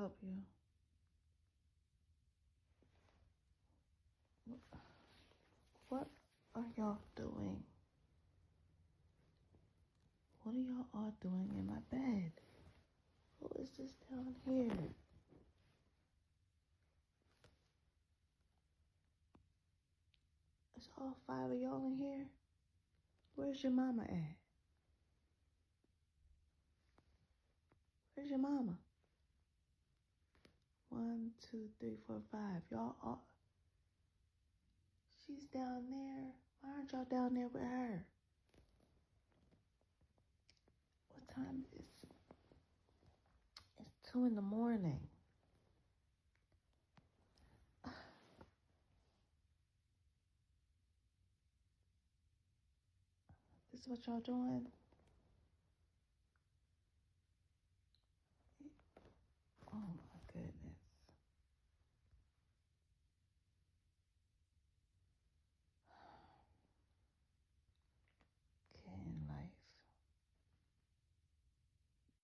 help you? What are y'all doing? What are y'all all doing in my bed? Who is this down here? Is all 5 of y'all in here? Where's your mama at? Where's your mama? 1, 2, 3, 4, 5. Y'all all... She's down there. Why aren't y'all down there with her? What time is it? It's 2 in the morning. This is what y'all doing?